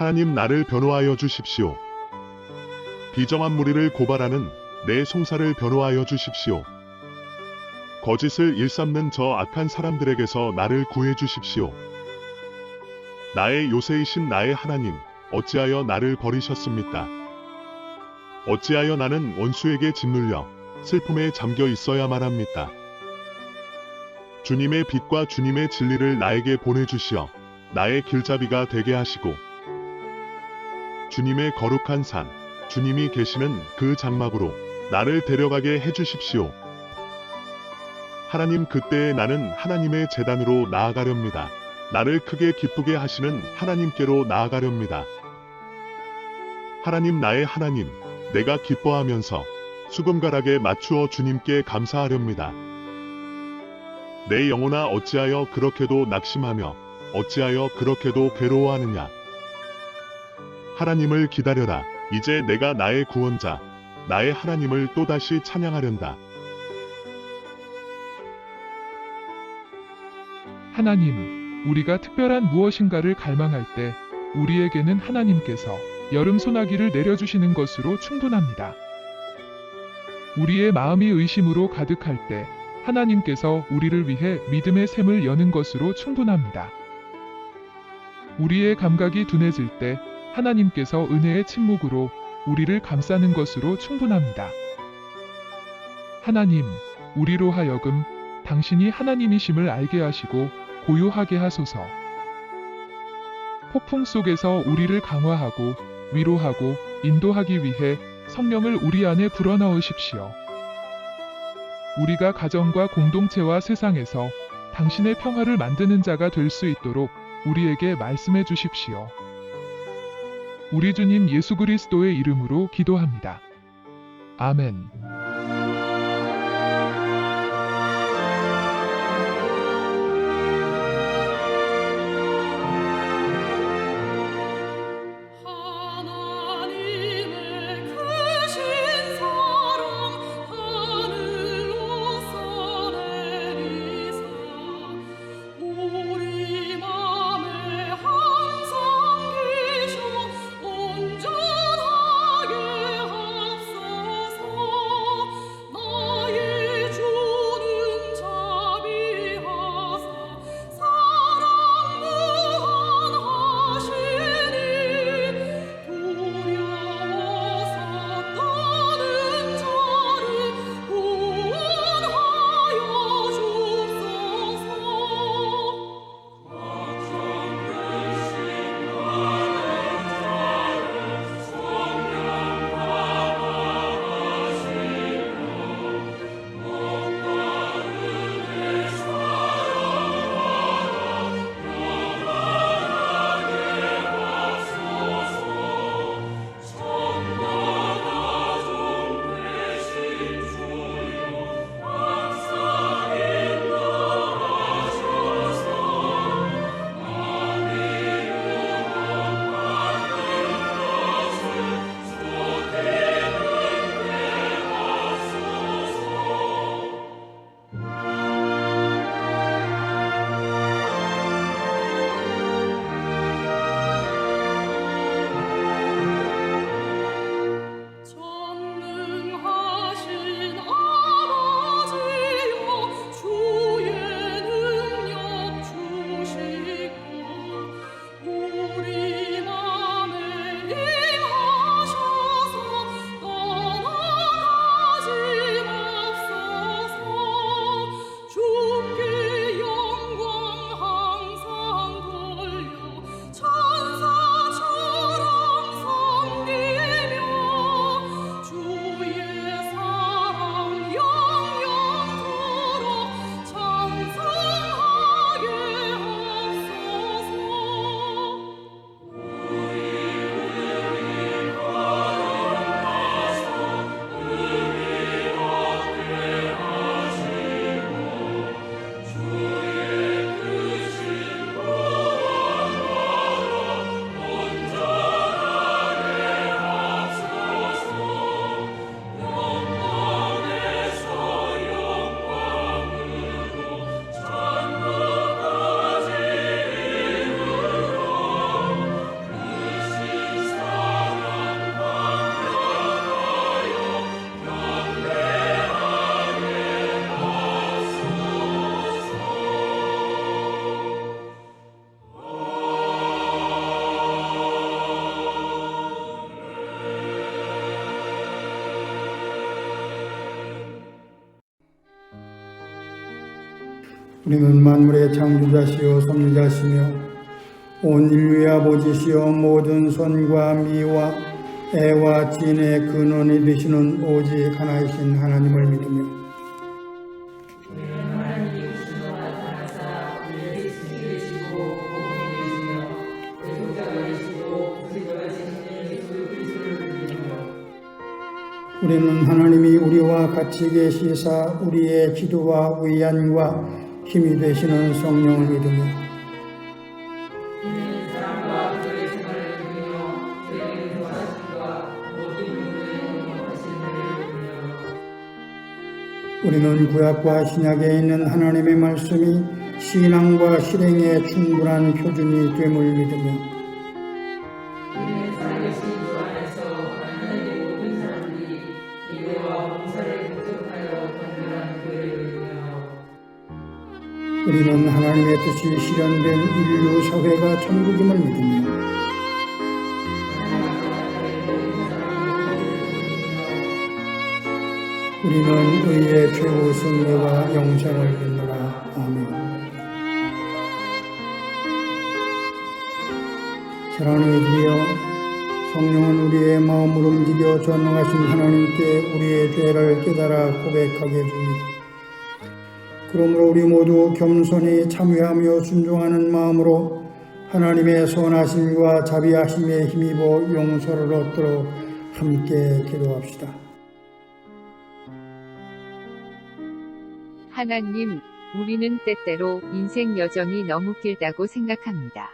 하나님 나를 변호하여 주십시오. 비정한 무리를 고발하는 내 송사를 변호하여 주십시오. 거짓을 일삼는 저 악한 사람들에게서 나를 구해 주십시오. 나의 요새이신 나의 하나님, 어찌하여 나를 버리셨습니까? 어찌하여 나는 원수에게 짓눌려 슬픔에 잠겨 있어야만 합니까? 주님의 빛과 주님의 진리를 나에게 보내주시어 나의 길잡이가 되게 하시고 주님의 거룩한 산, 주님이 계시는 그 장막으로 나를 데려가게 해주십시오. 하나님, 그때에 나는 하나님의 제단으로 나아가렵니다. 나를 크게 기쁘게 하시는 하나님께로 나아가렵니다. 하나님, 나의 하나님, 내가 기뻐하면서 수금가락에 맞추어 주님께 감사하렵니다. 내 영혼아, 어찌하여 그렇게도 낙심하며 어찌하여 그렇게도 괴로워하느냐. 하나님을 기다려라. 이제 내가 나의 구원자, 나의 하나님을 또다시 찬양하련다. 하나님, 우리가 특별한 무엇인가를 갈망할 때 우리에게는 하나님께서 여름 소나기를 내려주시는 것으로 충분합니다. 우리의 마음이 의심으로 가득할 때 하나님께서 우리를 위해 믿음의 샘을 여는 것으로 충분합니다. 우리의 감각이 둔해질 때 하나님께서 은혜의 침묵으로 우리를 감싸는 것으로 충분합니다. 하나님, 우리로 하여금 당신이 하나님이심을 알게 하시고 고요하게 하소서. 폭풍 속에서 우리를 강화하고 위로하고 인도하기 위해 성령을 우리 안에 불어넣으십시오. 우리가 가정과 공동체와 세상에서 당신의 평화를 만드는 자가 될 수 있도록 우리에게 말씀해 주십시오. 우리 주님 예수 그리스도의 이름으로 기도합니다. 아멘. 우리는 만물의 창조자시요 섭리자시며 온 인류의 아버지시여 모든 선과 미와 애와 진의 근원이 되시는 오직 하나이신 하나님을 믿으며 우리는 하나님이 우리와 같이 계시사 우리의 기도와 위안과 힘이 되시는 성령을 믿으며 우리는 구약과 신약에 있는 하나님의 말씀이 신앙과 실행의 충분한 표준이 됨을 믿으며 우리는 하나님의 뜻이 실현된 인류 사회가 천국임을 믿으며 우리는 의의 최후 승리와 영생을 믿노라. 아멘. 사랑하는 이들이여, 성령은 우리의 마음을 움직여 전능하신 하나님께 우리의 죄를 깨달아 고백하게 해줍니다. 그러므로 우리 모두 겸손히 참여하며 순종하는 마음으로 하나님의 선하심과 자비하심에 힘입어 용서를 얻도록 함께 기도합시다. 하나님, 우리는 때때로 인생 여정이 너무 길다고 생각합니다.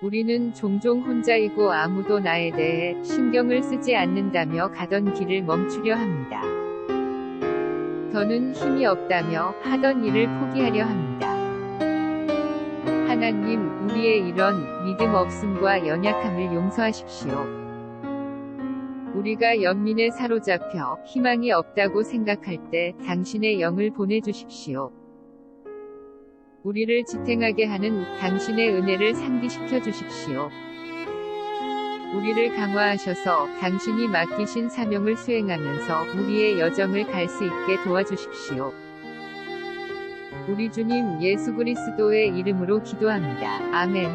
우리는 종종 혼자이고 아무도 나에 대해 신경을 쓰지 않는다며 가던 길을 멈추려 합니다. 더는 힘이 없다며 하던 일을 포기하려 합니다. 하나님, 우리의 이런 믿음 없음과 연약함을 용서하십시오. 우리가 연민에 사로잡혀 희망이 없다고 생각할 때 당신의 영을 보내주십시오. 우리를 지탱하게 하는 당신의 은혜를 상기시켜 주십시오. 우리를 강화하셔서 당신이 맡기신 사명을 수행하면서 우리의 여정을 갈 수 있게 도와주십시오. 우리 주님 예수 그리스도의 이름으로 기도합니다. 아멘.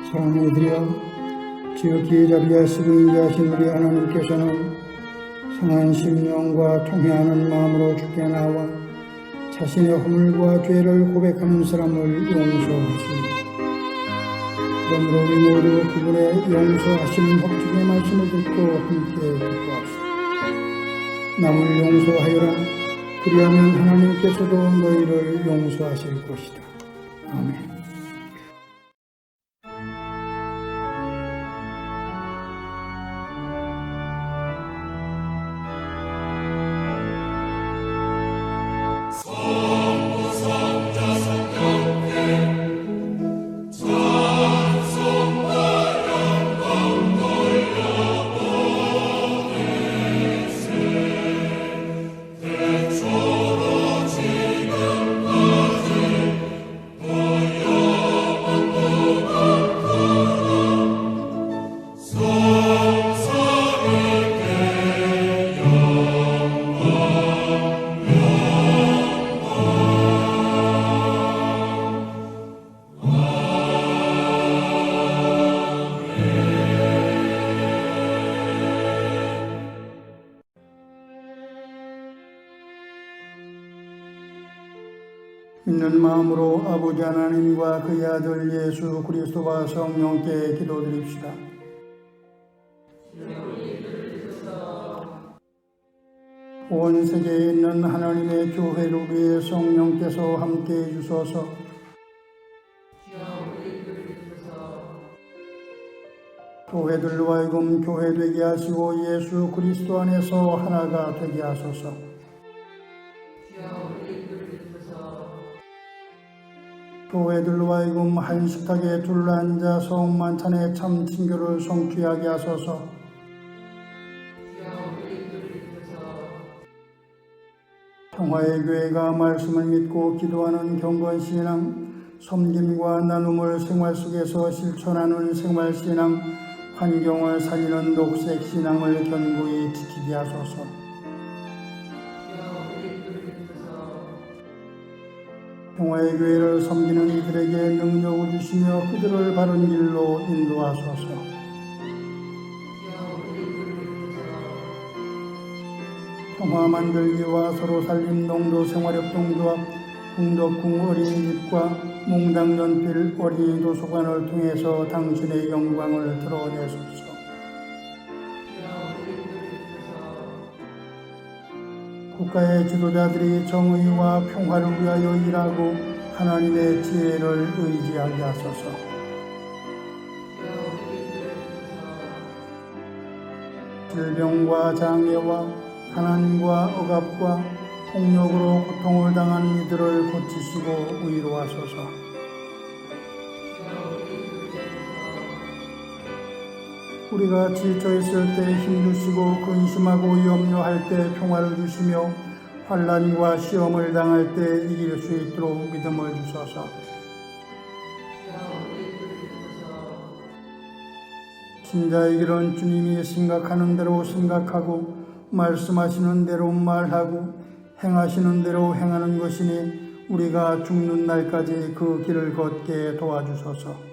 사랑하는 이들이여, 지극히 자비하시고 인자하신 우리 하나님께서는 상한 심령과 통회하는 마음으로 주께 나와 자신의 허물과 죄를 고백하는 사람을 용서하십니다. 그러므로 우리 모두 그분의 용서하시는 법칙의 말씀을 듣고 함께 기도합시다. 남을 용서하여라. 그리하면 하나님께서도 너희를 용서하실 것이다. 아멘. 믿는 마음으로 아버지 하나님과 그의 아들 예수 그리스도와 성령께 기도드립시다. 온 세계에 있는 하나님의 교회를 위해 성령께서 함께해 주소서. 교회들로 하여금 교회되게 하시고 예수 그리스도 안에서 하나가 되게 하소서. 교회들로 하여금 한식하게 둘러앉아 성만찬의 참 친교를 성취하게 하소서. 평화의 교회가 말씀을 믿고 기도하는 경건신앙, 섬김과 나눔을 생활 속에서 실천하는 생활신앙, 환경을 살리는 녹색신앙을 견고히 지키게 하소서. 평화의 교회를 섬기는 이들에게 능력을 주시며 그들을 바른 길로 인도하소서. 평화 만들기와 서로 살림 농도 생활협동조합 흥덕궁 어린이집과 몽당연필 어린이 도서관을 통해서 당신의 영광을 드러내소서. 국가의 지도자들이 정의와 평화를 위하여 일하고 하나님의 지혜를 의지하게 하소서. 질병과 장애와 가난과 억압과 폭력으로 고통을 당한 이들을 고치시고 위로하소서. 우리가 지쳐있을 때 힘주시고 근심하고 염려할 때 평화를 주시며 환난과 시험을 당할 때 이길 수 있도록 믿음을 주소서. 신자의 길은 주님이 생각하는 대로 생각하고 말씀하시는 대로 말하고 행하시는 대로 행하는 것이니 우리가 죽는 날까지 그 길을 걷게 도와주소서.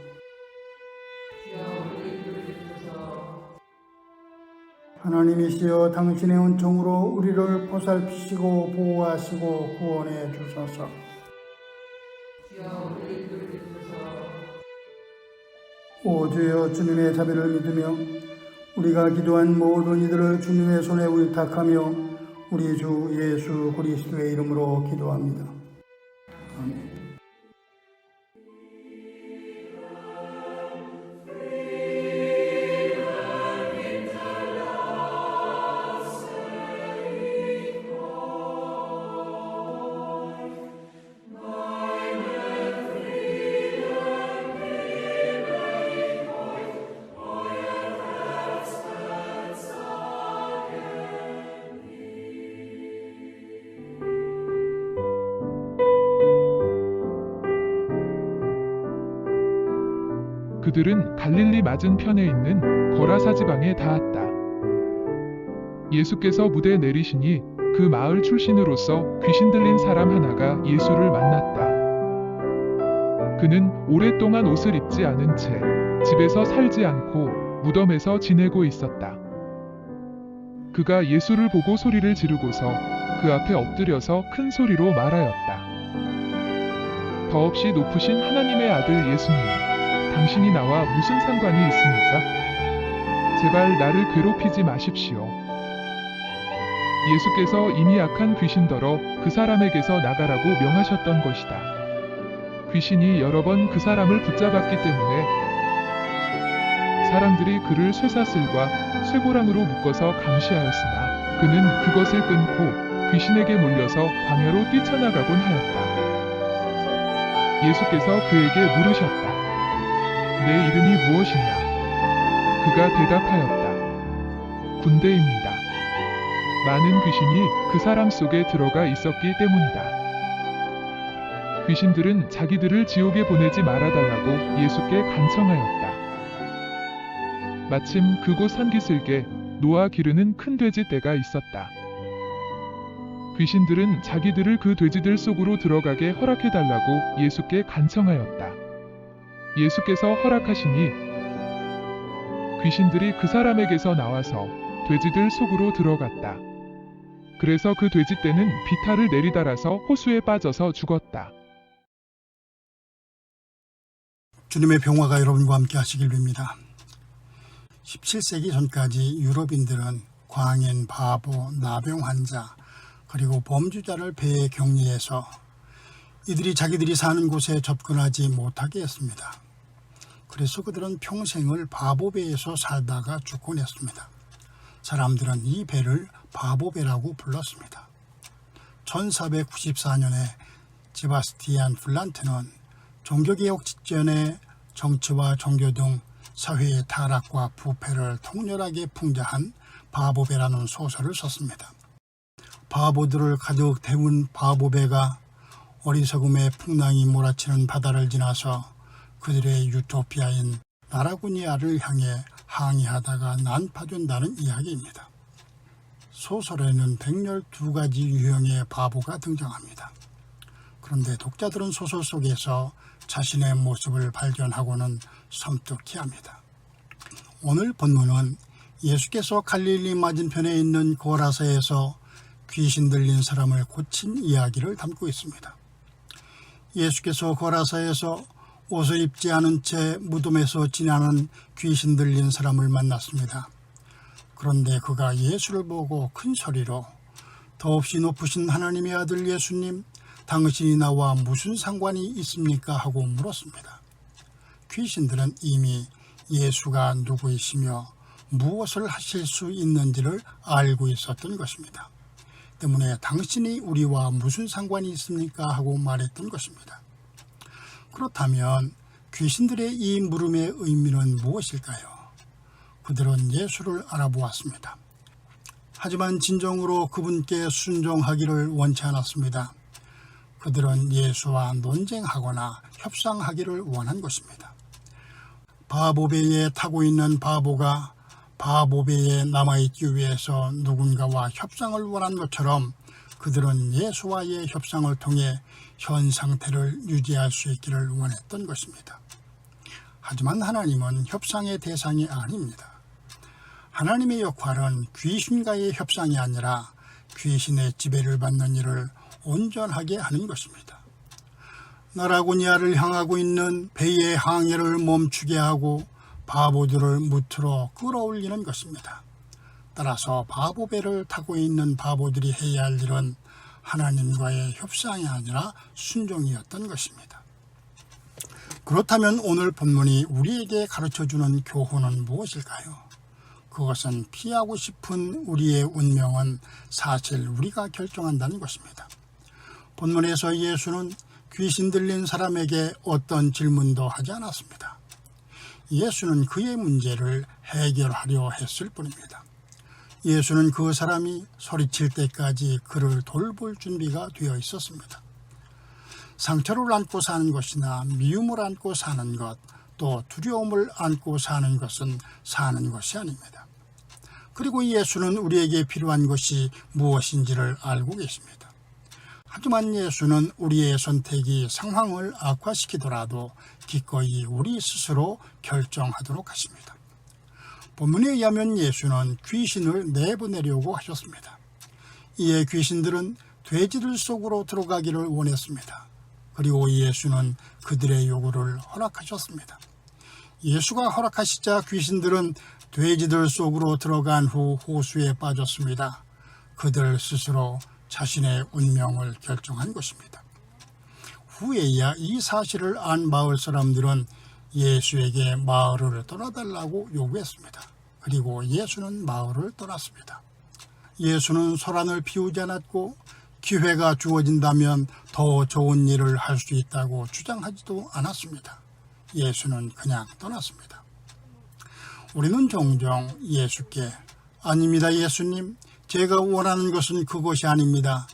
하나님이시여 당신의 은총으로 우리를 보살피시고 보호하시고 구원해 주소서. 오 주여 주님의 자비를 믿으며 우리가 기도한 모든 이들을 주님의 손에 의탁하며 우리 주 예수 그리스도의 이름으로 기도합니다. 아멘. 그들은 갈릴리 맞은편에 있는 거라사 지방에 닿았다. 예수께서 무대에 내리시니 그 마을 출신으로서 귀신 들린 사람 하나가 예수를 만났다. 그는 오랫동안 옷을 입지 않은 채 집에서 살지 않고 무덤에서 지내고 있었다. 그가 예수를 보고 소리를 지르고서 그 앞에 엎드려서 큰 소리로 말하였다. 더없이 높으신 하나님의 아들 예수님, 당신이 나와 무슨 상관이 있습니까? 제발 나를 괴롭히지 마십시오. 예수께서 이미 악한 귀신더러 그 사람에게서 나가라고 명하셨던 것이다. 귀신이 여러 번 그 사람을 붙잡았기 때문에 사람들이 그를 쇠사슬과 쇠고랑으로 묶어서 감시하였으나 그는 그것을 끊고 귀신에게 물려서 광야로 뛰쳐나가곤 하였다. 예수께서 그에게 물으셨다. 내 이름이 무엇이냐? 그가 대답하였다. 군대입니다. 많은 귀신이 그 사람 속에 들어가 있었기 때문이다. 귀신들은 자기들을 지옥에 보내지 말아달라고 예수께 간청하였다. 마침 그곳 산기슭에 노아 기르는 큰 돼지 떼가 있었다. 귀신들은 자기들을 그 돼지들 속으로 들어가게 허락해달라고 예수께 간청하였다. 예수께서 허락하시니 귀신들이 그 사람에게서 나와서 돼지들 속으로 들어갔다. 그래서 그 돼지떼는 비탈을 내리달아서 호수에 빠져서 죽었다. 주님의 평화가 여러분과 함께 하시길 빕니다. 17세기 전까지 유럽인들은 광인, 바보, 나병 환자, 그리고 범죄자를 배에 격리해서 이들이 자기들이 사는 곳에 접근하지 못하게 했습니다. 그래서 그들은 평생을 바보배에서 살다가 죽곤 했습니다. 사람들은 이 배를 바보배라고 불렀습니다. 1494년에 제바스티안 플란트는 종교개혁 직전에 정치와 종교 등 사회의 타락과 부패를 통렬하게 풍자한 바보배라는 소설을 썼습니다. 바보들을 가득 태운 바보배가 어리석음의 풍랑이 몰아치는 바다를 지나서 그들의 유토피아인 나라구니아를 향해 항해하다가 난파된다는 이야기입니다. 소설에는 112가지 유형의 바보가 등장합니다. 그런데 독자들은 소설 속에서 자신의 모습을 발견하고는 섬뜩해합니다. 오늘 본문은 예수께서 갈릴리 맞은편에 있는 고라사에서 귀신 들린 사람을 고친 이야기를 담고 있습니다. 예수께서 고라사에서 옷을 입지 않은 채 무덤에서 지나는 귀신 들린 사람을 만났습니다. 그런데 그가 예수를 보고 큰 소리로 더없이 높으신 하나님의 아들 예수님, 당신이 나와 무슨 상관이 있습니까? 하고 물었습니다. 귀신들은 이미 예수가 누구이시며 무엇을 하실 수 있는지를 알고 있었던 것입니다. 때문에 당신이 우리와 무슨 상관이 있습니까? 하고 말했던 것입니다. 그렇다면 귀신들의 이 물음의 의미는 무엇일까요? 그들은 예수를 알아보았습니다. 하지만 진정으로 그분께 순종하기를 원치 않았습니다. 그들은 예수와 논쟁하거나 협상하기를 원한 것입니다. 바보배에 타고 있는 바보가 바보배에 남아있기 위해서 누군가와 협상을 원한 것처럼 그들은 예수와의 협상을 통해 현 상태를 유지할 수 있기를 원했던 것입니다. 하지만 하나님은 협상의 대상이 아닙니다. 하나님의 역할은 귀신과의 협상이 아니라 귀신의 지배를 받는 일을 온전하게 하는 것입니다. 나라고니아를 향하고 있는 배의 항해를 멈추게 하고 바보들을 무트로 끌어올리는 것입니다. 따라서 바보배를 타고 있는 바보들이 해야 할 일은 하나님과의 협상이 아니라 순종이었던 것입니다. 그렇다면 오늘 본문이 우리에게 가르쳐주는 교훈은 무엇일까요? 그것은 피하고 싶은 우리의 운명은 사실 우리가 결정한다는 것입니다. 본문에서 예수는 귀신 들린 사람에게 어떤 질문도 하지 않았습니다. 예수는 그의 문제를 해결하려 했을 뿐입니다. 예수는 그 사람이 소리칠 때까지 그를 돌볼 준비가 되어 있었습니다. 상처를 안고 사는 것이나 미움을 안고 사는 것, 또 두려움을 안고 사는 것은 사는 것이 아닙니다. 그리고 예수는 우리에게 필요한 것이 무엇인지를 알고 계십니다. 하지만 예수는 우리의 선택이 상황을 악화시키더라도 기꺼이 우리 스스로 결정하도록 하십니다. 본문에 의하면 예수는 귀신을 내보내려고 하셨습니다. 이에 귀신들은 돼지들 속으로 들어가기를 원했습니다. 그리고 예수는 그들의 요구를 허락하셨습니다. 예수가 허락하시자 귀신들은 돼지들 속으로 들어간 후 호수에 빠졌습니다. 그들 스스로 자신의 운명을 결정한 것입니다. 후에야 이 사실을 안 마을 사람들은 예수에게 마을을 떠나달라고 요구했습니다. 그리고 예수는 마을을 떠났습니다. 예수는 소란을 피우지 않았고 기회가 주어진다면 더 좋은 일을 할 수 있다고 주장하지도 않았습니다. 예수는 그냥 떠났습니다. 우리는 종종 예수께 아닙니다 예수님, 제가 원하는 것은 그것이 아닙니다.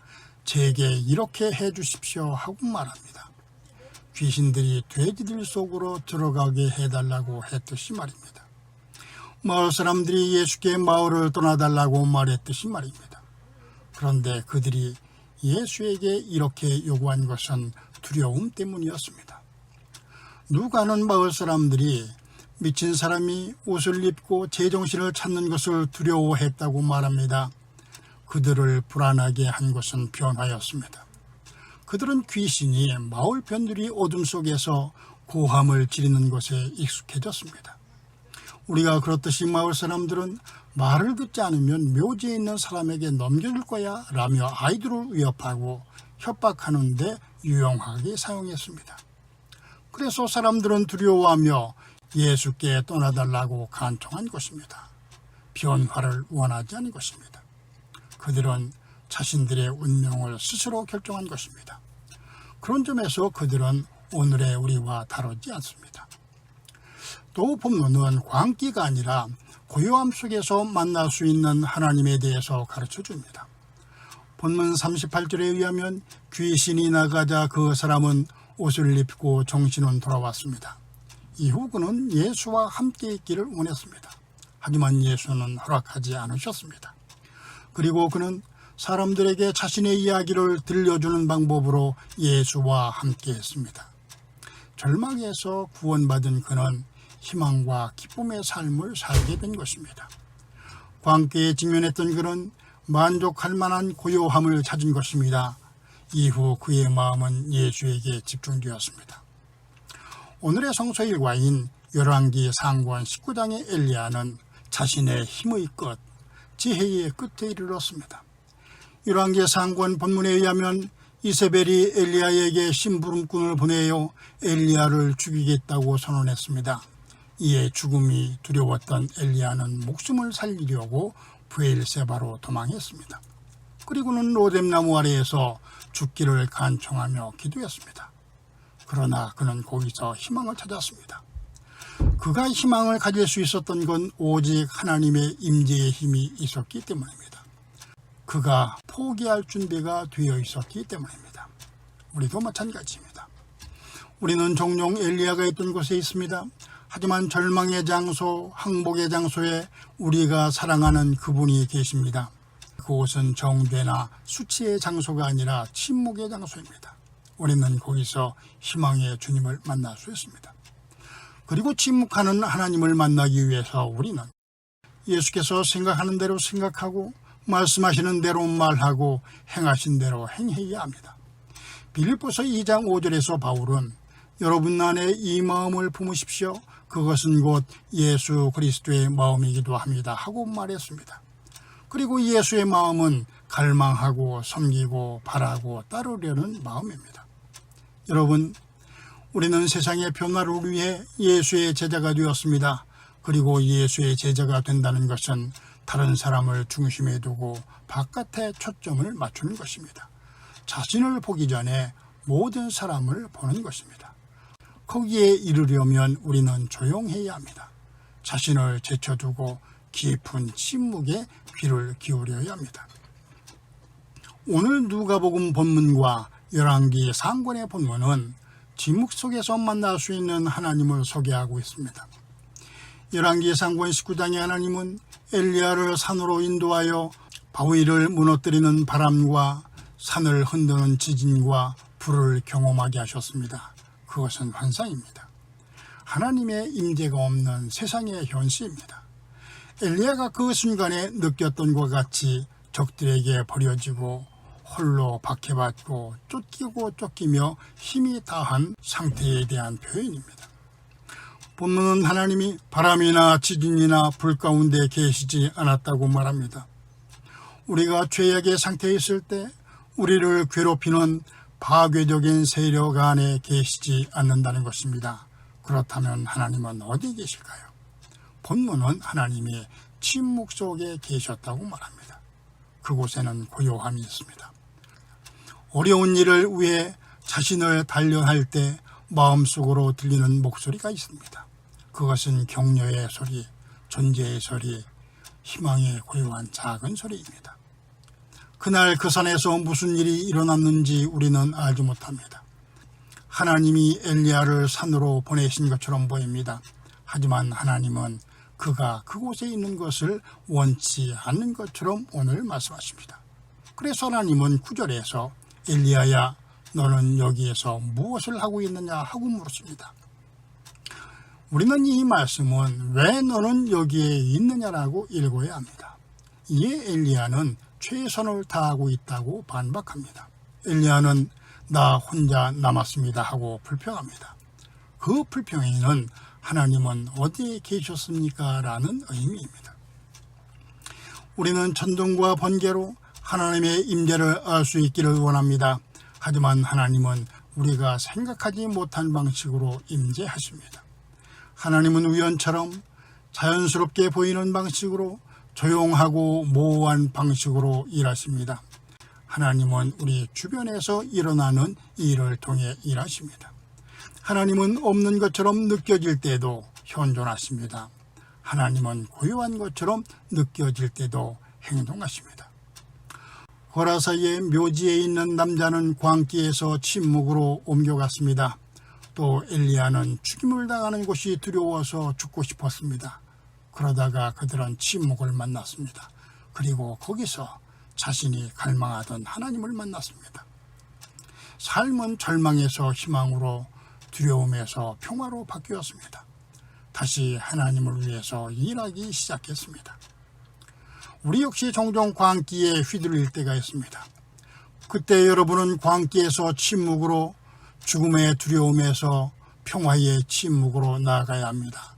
제게 이렇게 해 주십시오 하고 말합니다. 귀신들이 돼지들 속으로 들어가게 해달라고 했듯이 말입니다. 마을 사람들이 예수께 마을을 떠나달라고 말했듯이 말입니다. 그런데 그들이 예수에게 이렇게 요구한 것은 두려움 때문이었습니다. 누가는 마을 사람들이 미친 사람이 옷을 입고 제정신을 찾는 것을 두려워했다고 말합니다. 그들을 불안하게 한 것은 변화였습니다. 그들은 귀신이 마을 변두리 어둠 속에서 고함을 지르는 것에 익숙해졌습니다. 우리가 그렇듯이 마을 사람들은 말을 듣지 않으면 묘지에 있는 사람에게 넘겨줄 거야 라며 아이들을 위협하고 협박하는 데 유용하게 사용했습니다. 그래서 사람들은 두려워하며 예수께 떠나달라고 간청한 것입니다. 변화를 원하지 않은 것입니다. 그들은 자신들의 운명을 스스로 결정한 것입니다. 그런 점에서 그들은 오늘의 우리와 다르지 않습니다. 또 본문은 광기가 아니라 고요함 속에서 만날 수 있는 하나님에 대해서 가르쳐 줍니다. 본문 38절에 의하면 귀신이 나가자 그 사람은 옷을 입고 정신은 돌아왔습니다. 이후 그는 예수와 함께 있기를 원했습니다. 하지만 예수는 허락하지 않으셨습니다. 그리고 그는 사람들에게 자신의 이야기를 들려주는 방법으로 예수와 함께 했습니다. 절망에서 구원받은 그는 희망과 기쁨의 삶을 살게 된 것입니다. 광기에 직면했던 그는 만족할 만한 고요함을 찾은 것입니다. 이후 그의 마음은 예수에게 집중되었습니다. 오늘의 성서 일과인 열왕기 상권 19장의 엘리야는 자신의 힘의 끝, 지혜의 끝에 이르렀습니다. 열왕기 상권 본문에 의하면 이세벨이 엘리야에게 심부름꾼을 보내어 엘리야를 죽이겠다고 선언했습니다. 이에 죽음이 두려웠던 엘리야는 목숨을 살리려고 브엘세바로 도망했습니다. 그리고는 로뎀나무 아래에서 죽기를 간청하며 기도했습니다. 그러나 그는 거기서 희망을 찾았습니다. 그가 희망을 가질 수 있었던 건 오직 하나님의 임재의 힘이 있었기 때문입니다. 그가 포기할 준비가 되어 있었기 때문입니다. 우리도 마찬가지입니다. 우리는 종종 엘리야가 있던 곳에 있습니다. 하지만 절망의 장소, 항복의 장소에 우리가 사랑하는 그분이 계십니다. 그곳은 정죄나 수치의 장소가 아니라 침묵의 장소입니다. 우리는 거기서 희망의 주님을 만날 수 있습니다. 그리고 침묵하는 하나님을 만나기 위해서 우리는 예수께서 생각하는 대로 생각하고 말씀하시는 대로 말하고 행하신 대로 행해야 합니다. 빌립보서 2장 5절에서 바울은 여러분 안에 이 마음을 품으십시오. 그것은 곧 예수 그리스도의 마음이기도 합니다. 하고 말했습니다. 그리고 예수의 마음은 갈망하고 섬기고 바라고 따르려는 마음입니다. 여러분, 우리는 세상의 변화를 위해 예수의 제자가 되었습니다. 그리고 예수의 제자가 된다는 것은 다른 사람을 중심에 두고 바깥에 초점을 맞추는 것입니다. 자신을 보기 전에 모든 사람을 보는 것입니다. 거기에 이르려면 우리는 조용해야 합니다. 자신을 제쳐두고 깊은 침묵에 귀를 기울여야 합니다. 오늘 누가복음 본문과 열왕기 상권의 본문은 침묵 속에서 만날 수 있는 하나님을 소개하고 있습니다. 열왕기 상권 19장의 하나님은 엘리야를 산으로 인도하여 바위를 무너뜨리는 바람과 산을 흔드는 지진과 불을 경험하게 하셨습니다. 그것은 환상입니다. 하나님의 임재가 없는 세상의 현실입니다. 엘리야가 그 순간에 느꼈던 것과 같이 적들에게 버려지고 홀로 박해받고 쫓기고 쫓기며 힘이 다한 상태에 대한 표현입니다. 본문은 하나님이 바람이나 지진이나 불 가운데 계시지 않았다고 말합니다. 우리가 죄악의 상태에 있을 때 우리를 괴롭히는 파괴적인 세력 안에 계시지 않는다는 것입니다. 그렇다면 하나님은 어디 계실까요? 본문은 하나님이 침묵 속에 계셨다고 말합니다. 그곳에는 고요함이 있습니다. 어려운 일을 위해 자신을 단련할 때 마음속으로 들리는 목소리가 있습니다. 그것은 격려의 소리, 존재의 소리, 희망의 고요한 작은 소리입니다. 그날 그 산에서 무슨 일이 일어났는지 우리는 알지 못합니다. 하나님이 엘리야를 산으로 보내신 것처럼 보입니다. 하지만 하나님은 그가 그곳에 있는 것을 원치 않는 것처럼 오늘 말씀하십니다. 그래서 하나님은 9절에서 엘리야야 너는 여기에서 무엇을 하고 있느냐 하고 물으십니다. 우리는 이 말씀은 왜 너는 여기에 있느냐라고 읽어야 합니다. 이에 엘리야는 최선을 다하고 있다고 반박합니다. 엘리야는 나 혼자 남았습니다 하고 불평합니다. 그 불평에는 하나님은 어디에 계셨습니까? 라는 의미입니다. 우리는 천둥과 번개로 하나님의 임재를 알 수 있기를 원합니다. 하지만 하나님은 우리가 생각하지 못한 방식으로 임재하십니다. 하나님은 우연처럼 자연스럽게 보이는 방식으로 조용하고 모호한 방식으로 일하십니다. 하나님은 우리 주변에서 일어나는 일을 통해 일하십니다. 하나님은 없는 것처럼 느껴질 때도 현존하십니다. 하나님은 고요한 것처럼 느껴질 때도 행동하십니다. 거라사의 묘지에 있는 남자는 광기에서 침묵으로 옮겨갔습니다. 또 엘리야는 죽임을 당하는 곳이 두려워서 죽고 싶었습니다. 그러다가 그들은 침묵을 만났습니다. 그리고 거기서 자신이 갈망하던 하나님을 만났습니다. 삶은 절망에서 희망으로, 두려움에서 평화로 바뀌었습니다. 다시 하나님을 위해서 일하기 시작했습니다. 우리 역시 종종 광기에 휘둘릴 때가 있습니다. 그때 여러분은 광기에서 침묵으로, 죽음의 두려움에서 평화의 침묵으로 나아가야 합니다.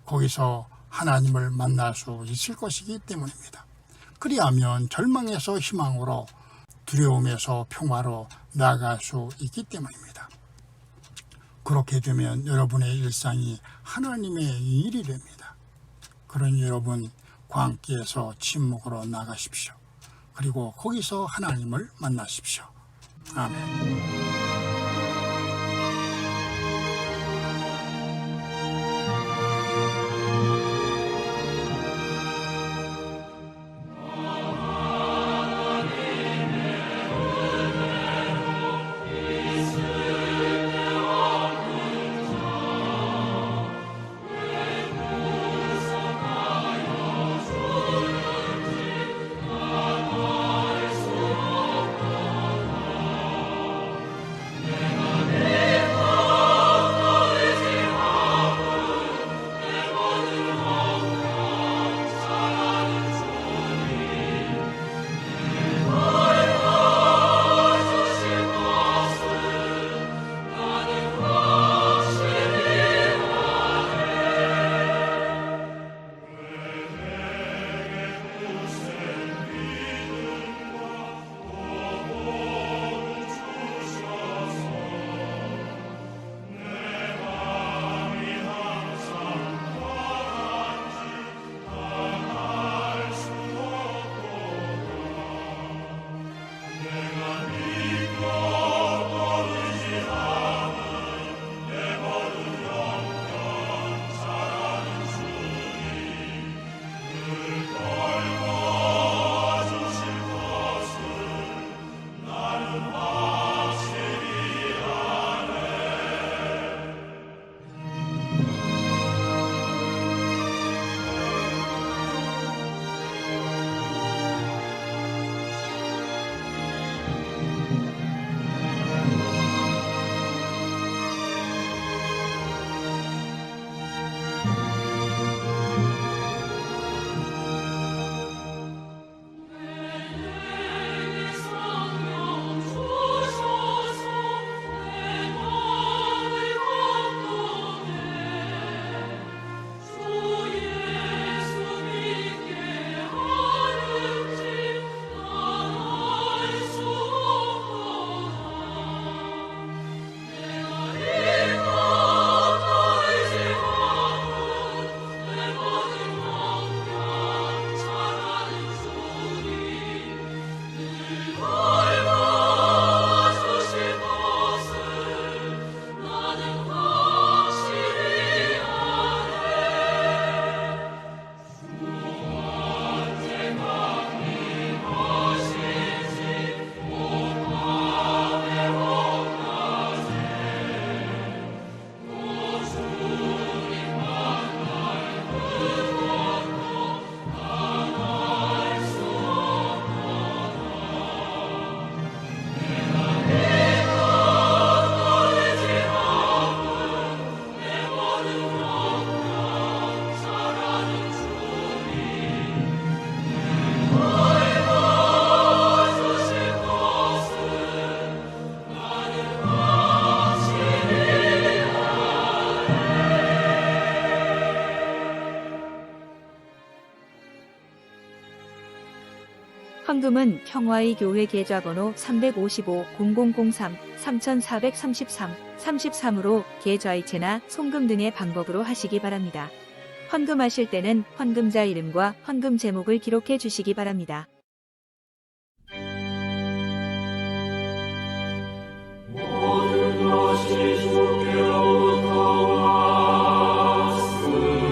거기서 하나님을 만날 수 있을 것이기 때문입니다. 그리하면 절망에서 희망으로, 두려움에서 평화로 나아갈 수 있기 때문입니다. 그렇게 되면 여러분의 일상이 하나님의 일이 됩니다. 그러니 여러분, 광기에서 침묵으로 나가십시오. 그리고 거기서 하나님을 만나십시오. 아멘. 헌금은 평화의 교회 계좌번호 355-0003-3433-33으로 계좌이체나 송금 등의 방법으로 하시기 바랍니다. 헌금하실 때는 헌금자 이름과 헌금 제목을 기록해 주시기 바랍니다. 모든 것이 주께로부터 왔으니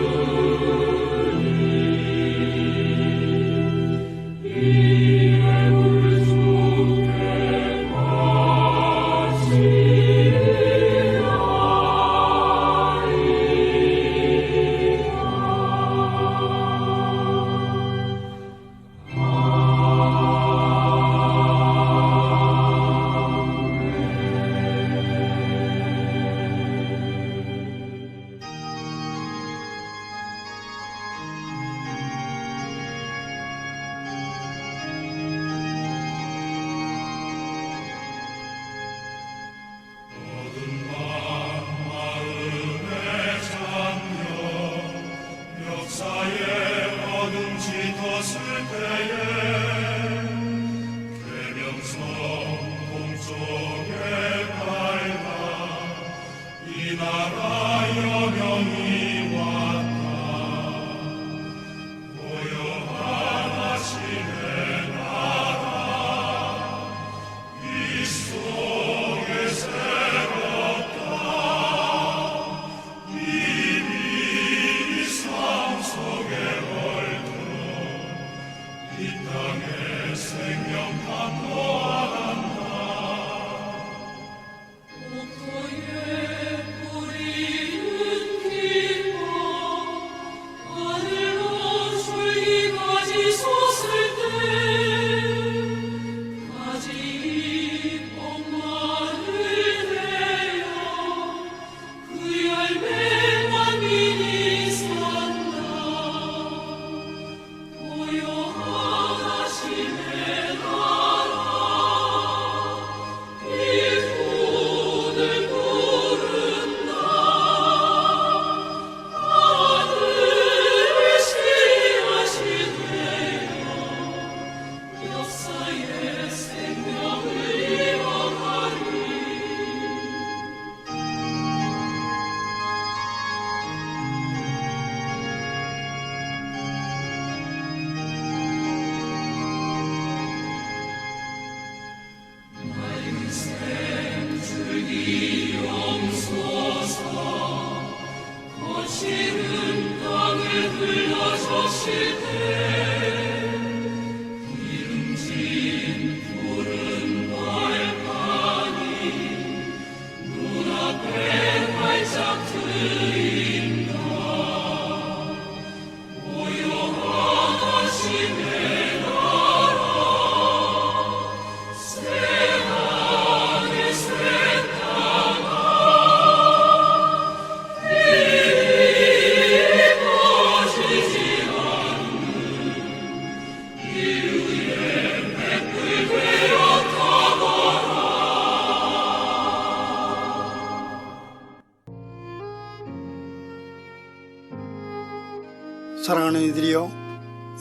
사랑하는 이들이여,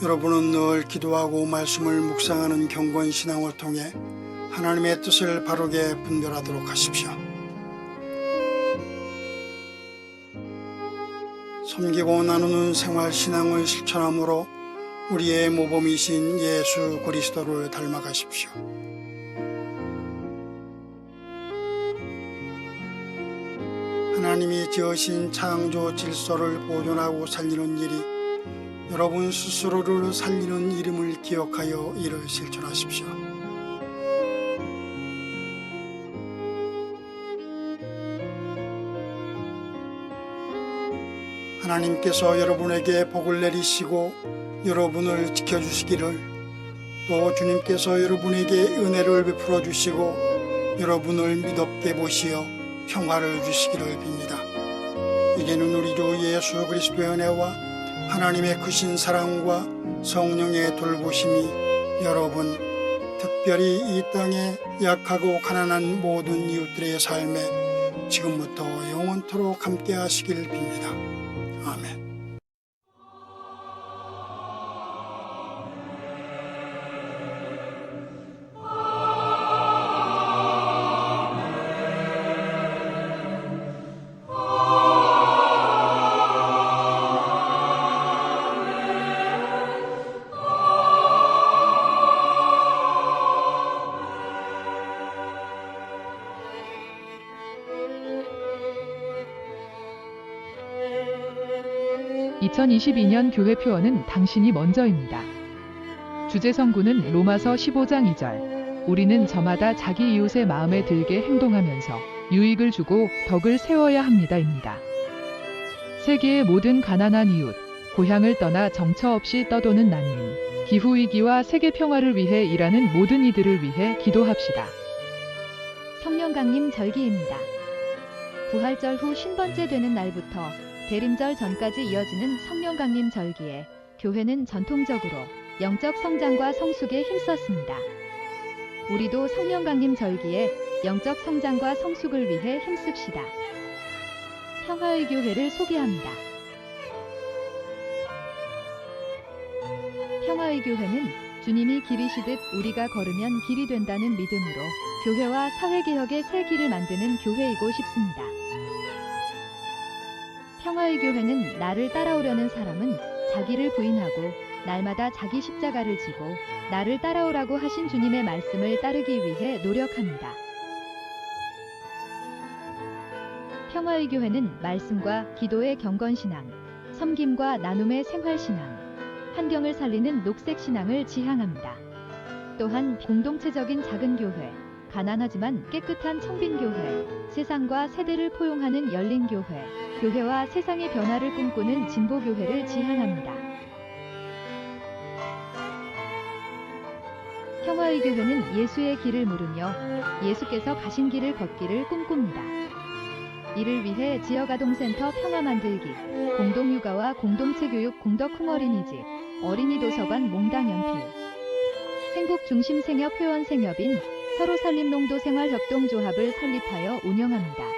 여러분은 늘 기도하고 말씀을 묵상하는 경건 신앙을 통해 하나님의 뜻을 바르게 분별하도록 하십시오. 섬기고 나누는 생활 신앙을 실천함으로 우리의 모범이신 예수 그리스도를 닮아가십시오. 하나님이 지으신 창조 질서를 보존하고 살리는 일이 여러분 스스로를 살리는 이름을 기억하여 이를 실천하십시오. 하나님께서 여러분에게 복을 내리시고 여러분을 지켜주시기를, 또 주님께서 여러분에게 은혜를 베풀어 주시고 여러분을 믿음있게 보시어 평화를 주시기를 빕니다. 이제는 우리 주 예수 그리스도의 은혜와 하나님의 크신 사랑과 성령의 돌보심이 여러분, 특별히 이 땅에 약하고 가난한 모든 이웃들의 삶에 지금부터 영원토록 함께 하시길 빕니다. 아멘. (2022년) 교회 표어는 당신이 먼저입니다. 주제 성구는 로마서 15장 2절. 우리는 저마다 자기 이웃의 마음에 들게 행동하면서 유익을 주고 덕을 세워야 합니다입니다. 세계의 모든 가난한 이웃, 고향을 떠나 정처 없이 떠도는 난민, 기후위기와 세계 평화를 위해 일하는 모든 이들을 위해 기도합시다. 성령강림 절기입니다. 부활절 후 50번째 되는 날부터 대림절 전까지 이어지는 성령강림 절기에 교회는 전통적으로 영적 성장과 성숙에 힘썼습니다. 우리도 성령강림 절기에 영적 성장과 성숙을 위해 힘씁시다. 평화의 교회를 소개합니다. 평화의 평화의 교회는 주님이 길이시듯 우리가 걸으면 길이 된다는 믿음으로 교회와 사회개혁의 새 길을 만드는 교회이고 싶습니다. 평화의 교회는 나를 따라오려는 사람은 자기를 부인하고 날마다 자기 십자가를 지고 나를 따라오라고 하신 주님의 말씀을 따르기 위해 노력합니다. 평화의 교회는 말씀과 기도의 경건신앙, 섬김과 나눔의 생활신앙, 환경을 살리는 녹색신앙을 지향합니다. 또한 공동체적인 작은 교회, 가난하지만 깨끗한 청빈교회, 세상과 세대를 포용하는 열린 교회, 교회와 세상의 변화를 꿈꾸는 진보교회를 지향합니다. 평화의 교회는 예수의 길을 물으며 예수께서 가신 길을 걷기를 꿈꿉니다. 이를 위해 지역아동센터 평화 만들기, 공동육아와 공동체 교육 공덕흥 어린이집, 어린이 도서관 몽당 연필, 행복중심 생협 회원 생협인 서로살림 농도생활협동조합을 설립하여 운영합니다.